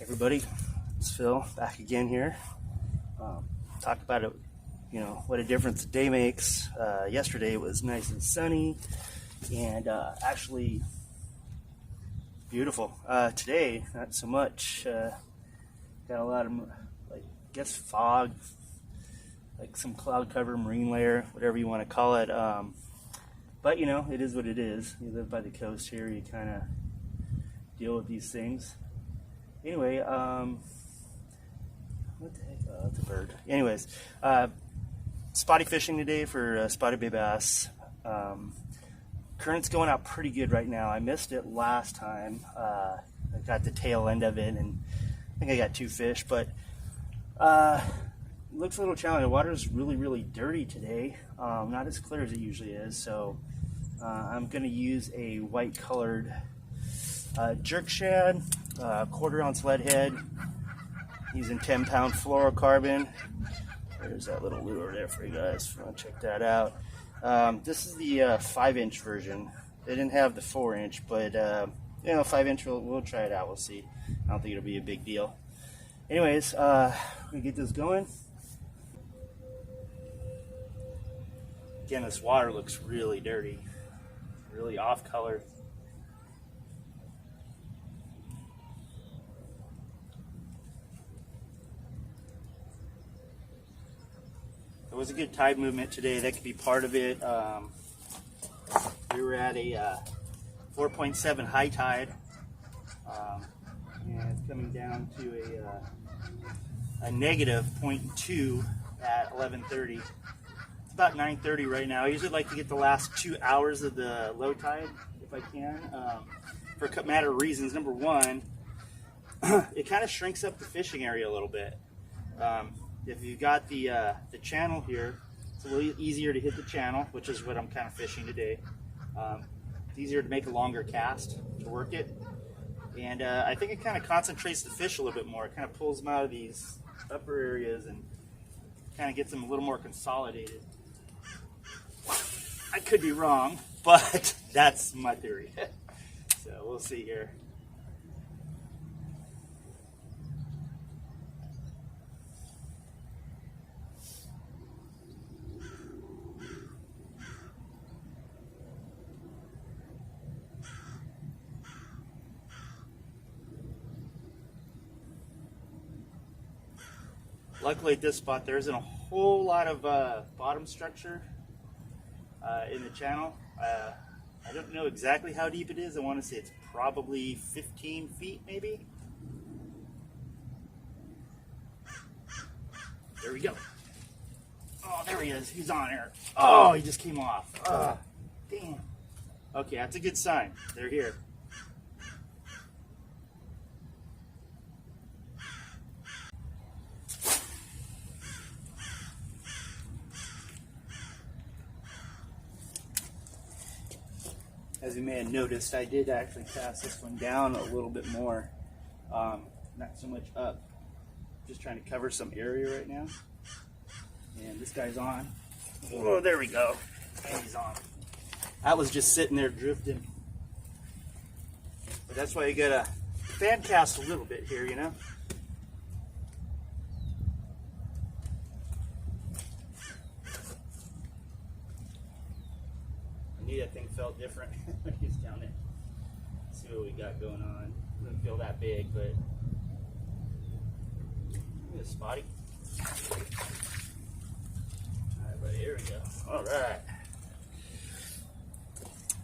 Everybody, it's Phil back again here. Talk about it, what a difference a day makes. Yesterday it was nice and sunny and actually beautiful. Today, not so much. Got a lot of, fog, like some cloud cover, marine layer, whatever you want to call it. But it is what it is. You live by the coast here, you kind of deal with these things. Anyway, what the heck? Oh, that's a bird. Anyways, spotty fishing today for spotted bay bass. Current's going out pretty good right now. I missed it last time. I got the tail end of it, and I think I got 2 fish, but looks a little challenging. The water's really, really dirty today. Not as clear as it usually is, so I'm going to use a white colored jerk shad, 1/4 ounce lead head, using 10-pound fluorocarbon. There's that little lure there for you guys if you want to check that out. This is the 5-inch version. They didn't have the 4-inch, but 5-inch, we'll try it out. We'll see. I don't think it'll be a big deal. Anyways, we're gonna get this going. Again, this water looks really dirty, really off color. There was a good tide movement today. That could be part of it. We were at a 4.7 high tide, and it's coming down to a negative 0.2 at 11:30. It's about 9:30 right now. I usually like to get the last 2 hours of the low tide if I can, for a matter of reasons. Number one, it kind of shrinks up the fishing area a little bit. If you've got the channel here, it's a little easier to hit the channel, which is what I'm kind of fishing today. It's easier to make a longer cast to work it, and I think it kind of concentrates the fish a little bit more. It kind of pulls them out of these upper areas and kind of gets them a little more consolidated. I could be wrong, but that's my theory. So we'll see here. Luckily at this spot there isn't a whole lot of bottom structure in the channel. I don't know exactly how deep it is. I want to say it's probably 15 feet maybe. There we go. Oh, there he is. He's on air. Oh, he just came off. Damn. Okay, that's a good sign. They're here. As you may have noticed, I did actually cast this one down a little bit more, not so much up. Just trying to cover some area right now. And this guy's on. Oh, there we go. And he's on. That was just sitting there drifting. But that's why you gotta fan cast a little bit here, I knew that thing felt different when he was down there. Let's see what we got going on. Doesn't feel that big, but look at this spotty. Alright, buddy, here we go. Alright.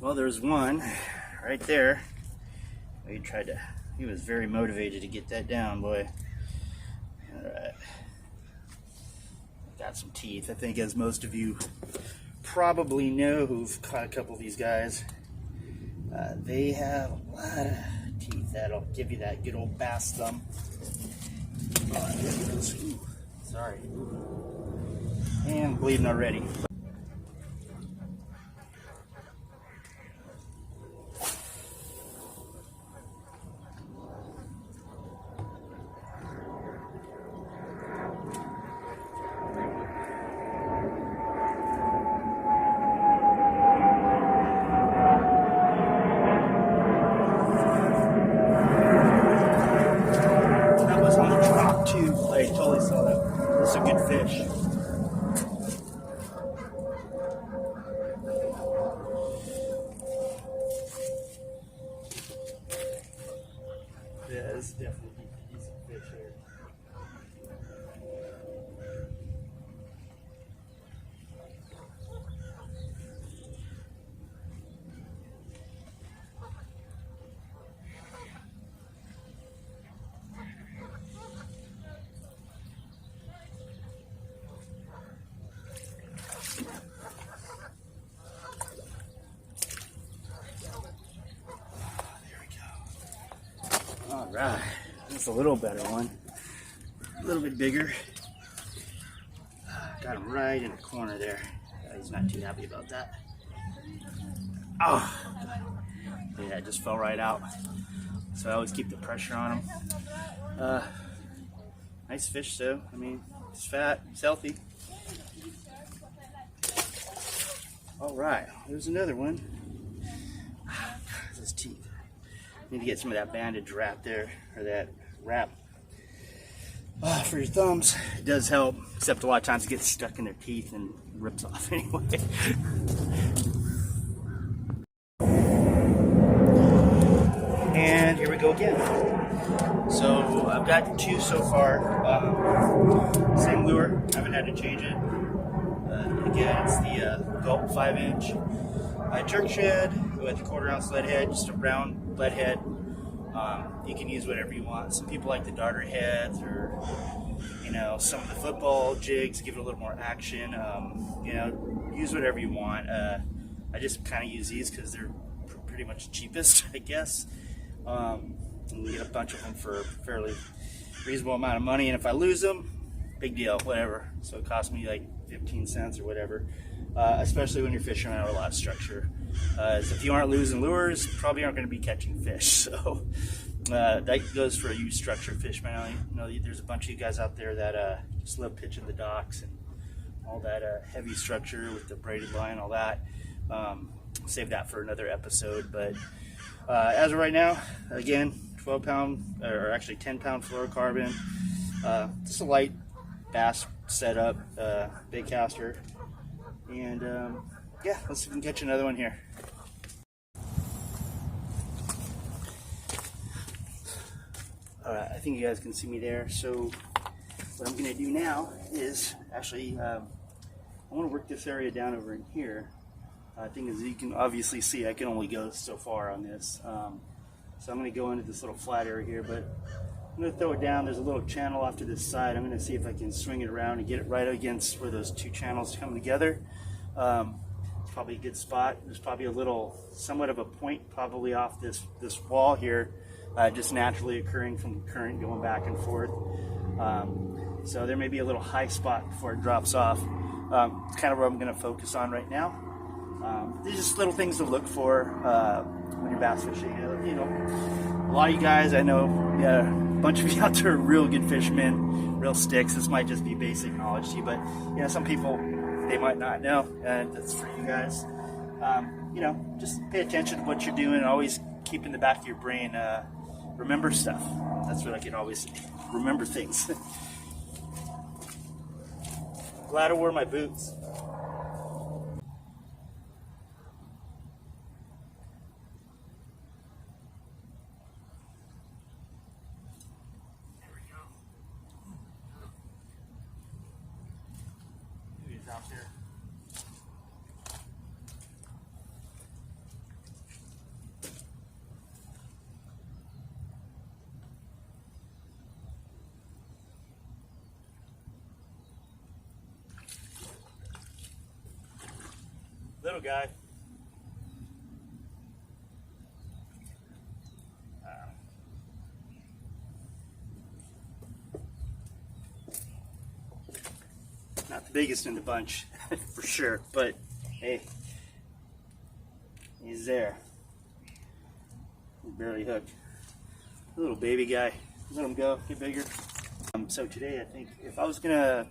Well, there's one right there. He was very motivated to get that down, boy. Alright. Got some teeth, I think, as most of you probably know who've caught a couple of these guys. They have a lot of teeth that'll give you that good old bass thumb. Oh, there he goes. Ooh, sorry. And bleeding already. good fish. Yeah, this is definitely a decent fish here. All right, that's a little better one. A little bit bigger. Got him right in the corner there. He's not too happy about that. Oh, yeah, it just fell right out. So I always keep the pressure on him. Nice fish though. I mean, he's fat, he's healthy. All right, there's another one. His teeth. Need to get some of that bandage wrap there, or that wrap for your thumbs. It does help, except a lot of times it gets stuck in their teeth and rips off anyway. And here we go again. So I've got two so far. Same lure, haven't had to change it. Again, it's the Gulp 5-inch jerk shed with 1/4 ounce lead head, just a round lead head. You can use whatever you want. Some people like the darter heads, or some of the football jigs, give it a little more action. Use whatever you want. I just kind of use these because they're pretty much cheapest, I guess. And you get a bunch of them for a fairly reasonable amount of money. And if I lose them, big deal, whatever. So it cost me like 15 cents or whatever. Especially when you're fishing around a lot of structure. So if you aren't losing lures, probably aren't going to be catching fish. So that goes for a used structure fisherman. There's a bunch of you guys out there that just love pitching the docks and all that heavy structure with the braided line, all that. Save that for another episode. But as of right now, again, 12-pound, or actually 10-pound fluorocarbon. Just a light bass setup, bait caster. And yeah, let's see if we can catch another one here. Alright, I think you guys can see me there. So what I'm going to do now is actually, I want to work this area down over in here. I think as you can obviously see, I can only go so far on this. So I'm going to go into this little flat area here, but I'm going to throw it down. There's a little channel off to this side. I'm going to see if I can swing it around and get it right against where those two channels come together. It's probably a good spot. There's probably a little, somewhat of a point probably off this wall here, just naturally occurring from the current going back and forth. So there may be a little high spot before it drops off. It's kind of where I'm going to focus on right now. There's just little things to look for when you're bass fishing. A lot of you guys, I know, a bunch of you out there are real good fishermen, real sticks. This might just be basic knowledge to you, but some people, they might not know, and that's for you guys. Just pay attention to what you're doing, and always keep in the back of your brain, remember stuff. That's what I can always say. Remember things. Glad I wore my boots. Out there. Little guy. Not the biggest in the bunch, for sure, but hey, he's there. He's barely hooked. A little baby guy. Let him go, get bigger. So today, I think, if I was gonna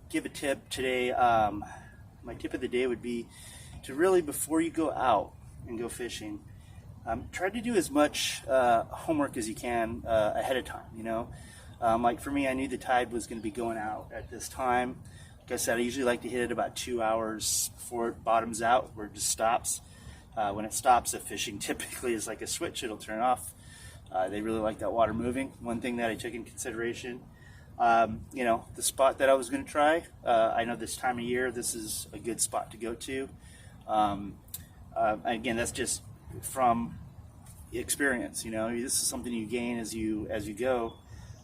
give a tip today, my tip of the day would be to really, before you go out and go fishing, try to do as much homework as you can ahead of time. Like for me, I knew the tide was going to be going out at this time. Like I said, I usually like to hit it about 2 hours before it bottoms out, where it just stops. When it stops, the fishing typically is like a switch, it'll turn off. They really like that water moving. One thing that I took in consideration, you know, the spot that I was going to try, I know this time of year, this is a good spot to go to. Again, that's just from experience, you know, this is something you gain as you go.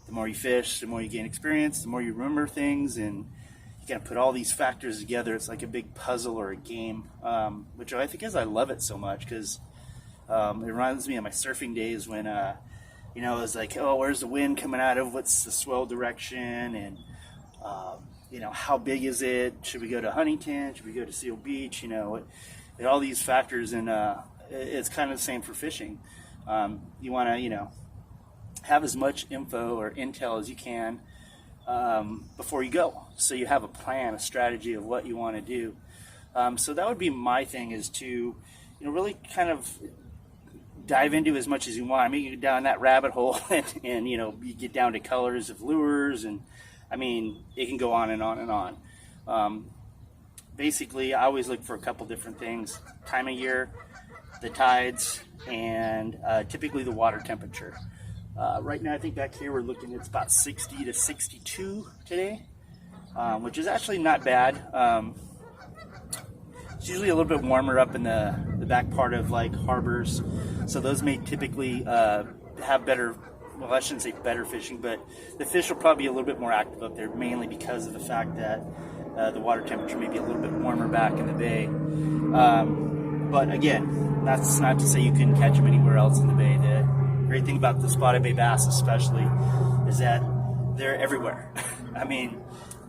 The more you fish, the more you gain experience, the more you remember things, and you kind of put all these factors together. It's like a big puzzle or a game, which I think is I love it so much, because it reminds me of my surfing days when, you know, it was like, oh, where's the wind coming out of? What's the swell direction? And, you know, how big is it? Should we go to Huntington? Should we go to Seal Beach? You know, all these factors, and it's kind of the same for fishing. You want to, you know, have as much info or intel as you can before you go, so you have a plan, a strategy of what you want to do. So that would be my thing, is to, you know, really kind of dive into as much as you want. I mean, you get down that rabbit hole and you know, you get down to colors of lures, and I mean, it can go on and on and on. Basically, I always look for a couple different things: time of year, the tides, and typically the water temperature. Right now, I think back here we're looking, it's about 60 to 62 today, which is actually not bad. It's usually a little bit warmer up in the back part of like harbors, so those may typically have better, well, I shouldn't say better fishing, but the fish will probably be a little bit more active up there, mainly because of the fact that the water temperature may be a little bit warmer back in the bay. But again, that's not to say you couldn't catch them anywhere else in the bay. The great thing about the spotted bay bass especially is that they're everywhere. I mean,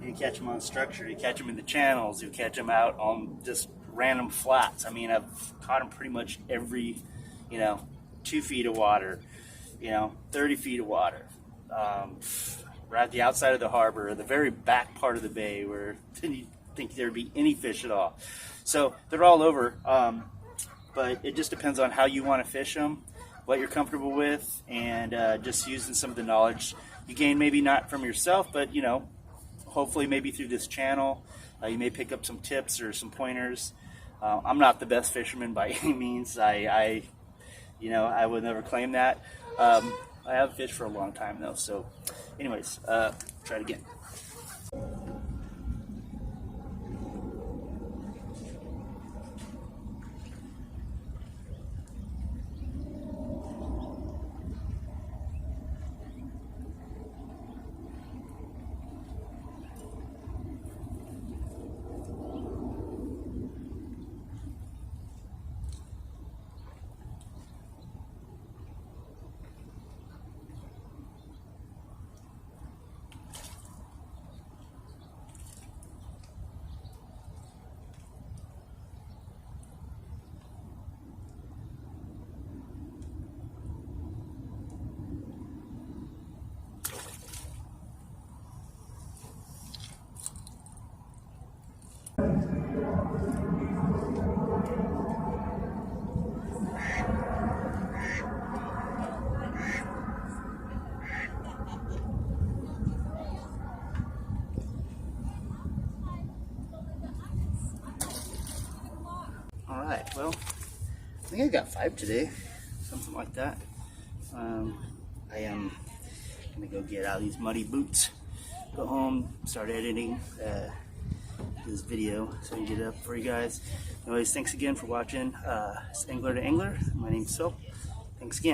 you catch them on structure, you catch them in the channels, you catch them out on just random flats. I mean, I've caught them pretty much every, you know, 2 feet of water, you know, 30 feet of water. We're at the outside of the harbor, or the very back part of the bay, where you think there'd be any fish at all. So they're all over, but it just depends on how you want to fish them, what you're comfortable with, and just using some of the knowledge you gain, maybe not from yourself, but, you know, hopefully maybe through this channel. You may pick up some tips or some pointers. I'm not the best fisherman by any means. I you know, I would never claim that. I have fished for a long time though. So anyways, try it again. Alright, well, I think I got 5 today, something like that. I am going to go get out of these muddy boots, go home, start editing this video so I can get it up for you guys. Anyways, thanks again for watching. It's Angler to Angler. My name's Phil. Thanks again.